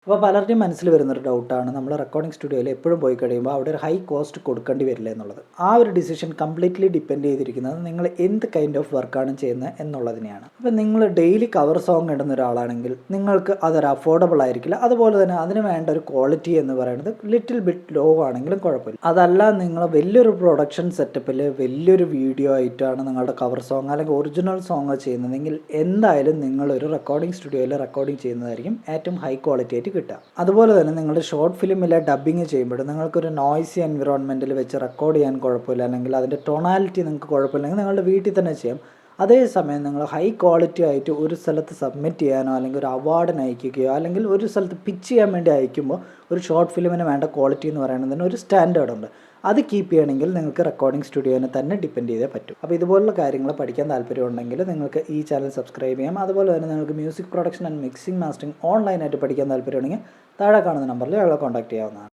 അപ്പോൾ പലരുടെയും മനസ്സിൽ വരുന്നൊരു ഡൗട്ടാണ് നമ്മൾ റെക്കോർഡിംഗ് സ്റ്റുഡിയോയിൽ എപ്പോഴും പോയി കഴിയുമ്പോൾ അവിടെ ഒരു ഹൈ കോസ്റ്റ് കൊടുക്കേണ്ടി വരില്ല എന്നുള്ളത്. ആ ഒരു ഡിസിഷൻ കംപ്ലീറ്റ്ലി ഡിപ്പെൻഡ് ചെയ്തിരിക്കുന്നത് നിങ്ങൾ എന്ത് കൈൻഡ് ഓഫ് വർക്കാണ് ചെയ്യുന്നത് എന്നുള്ളതിനെയാണ്. അപ്പോൾ നിങ്ങൾ ഡെയിലി കവർ സോങ് ഇടുന്ന ഒരാളാണെങ്കിൽ നിങ്ങൾക്ക് അതൊരു അഫോർഡബിൾ ആയിരിക്കില്ല. അതുപോലെ തന്നെ അതിന് വേണ്ട ഒരു ക്വാളിറ്റി എന്ന് പറയുന്നത് ലിറ്റിൽ ബിറ്റ് ലോ ആണെങ്കിലും കുഴപ്പമില്ല. അതല്ല നിങ്ങൾ വലിയൊരു പ്രൊഡക്ഷൻ സെറ്റപ്പിൽ വലിയൊരു വീഡിയോ ആയിട്ടാണ് നിങ്ങളുടെ കവർ സോങ് അല്ലെങ്കിൽ ഒറിജിനൽ സോങ് ചെയ്യുന്നതെങ്കിൽ എന്തായാലും നിങ്ങളൊരു റെക്കോർഡിംഗ് സ്റ്റുഡിയോയിൽ റെക്കോർഡിംഗ് ചെയ്യുന്നതായിരിക്കും ഏറ്റവും ഹൈ ക്വാളിറ്റി ആയിട്ട് കിട്ടുക. അതുപോലെ തന്നെ നിങ്ങൾ ഷോർട്ട് ഫിലിമിലെ ഡബ്ബിങ് ചെയ്യുമ്പോൾ നിങ്ങൾക്കൊരു നോയ്സി എൻവിറോൺമെൻറ്റിൽ വെച്ച് റെക്കോർഡ് ചെയ്യാൻ കുഴപ്പമില്ല, അല്ലെങ്കിൽ അതിൻ്റെ ടൊണാലിറ്റി നിങ്ങൾക്ക് കുഴപ്പമില്ലെങ്കിൽ നിങ്ങളുടെ വീട്ടിൽ തന്നെ ചെയ്യാം. അതേസമയം നിങ്ങൾ ഹൈ ക്വാളിറ്റി ആയിട്ട് ഒരു സ്ഥലത്ത് സബ്മിറ്റ് ചെയ്യാനോ അല്ലെങ്കിൽ ഒരു അവാർഡിന് അയക്കുകയോ അല്ലെങ്കിൽ ഒരു സ്ഥലത്ത് പിച്ച് ചെയ്യാൻ വേണ്ടി അയക്കുമ്പോൾ ഒരു ഷോർട്ട് ഫിലിമിന് വേണ്ട ക്വാളിറ്റി എന്ന് പറയുന്നതിന് ഒരു സ്റ്റാൻഡേർഡ് ഉണ്ട്. അത് കീപ്പ് ചെയ്യണമെങ്കിൽ നിങ്ങൾക്ക് റെക്കോർഡിംഗ് സ്റ്റുഡിയോനെ തന്നെ ഡിപ്പെൻഡ് ചെയ്തേ പറ്റും. അപ്പോൾ ഇതുപോലുള്ള കാര്യങ്ങൾ പഠിക്കാൻ താല്പര്യമുണ്ടെങ്കിൽ നിങ്ങൾക്ക് ഈ ചാനൽ സബ്സ്ക്രൈബ് ചെയ്യാം. അതുപോലെ തന്നെ നിങ്ങൾക്ക് music production and mixing mastering ഓൺലൈനായിട്ട് പഠിക്കാൻ താല്പര്യമുണ്ടെങ്കിൽ താഴെ കാണുന്ന നമ്പറിൽ ഞങ്ങളെ കോൺടാക്ട് ചെയ്യാവുന്നതാണ്.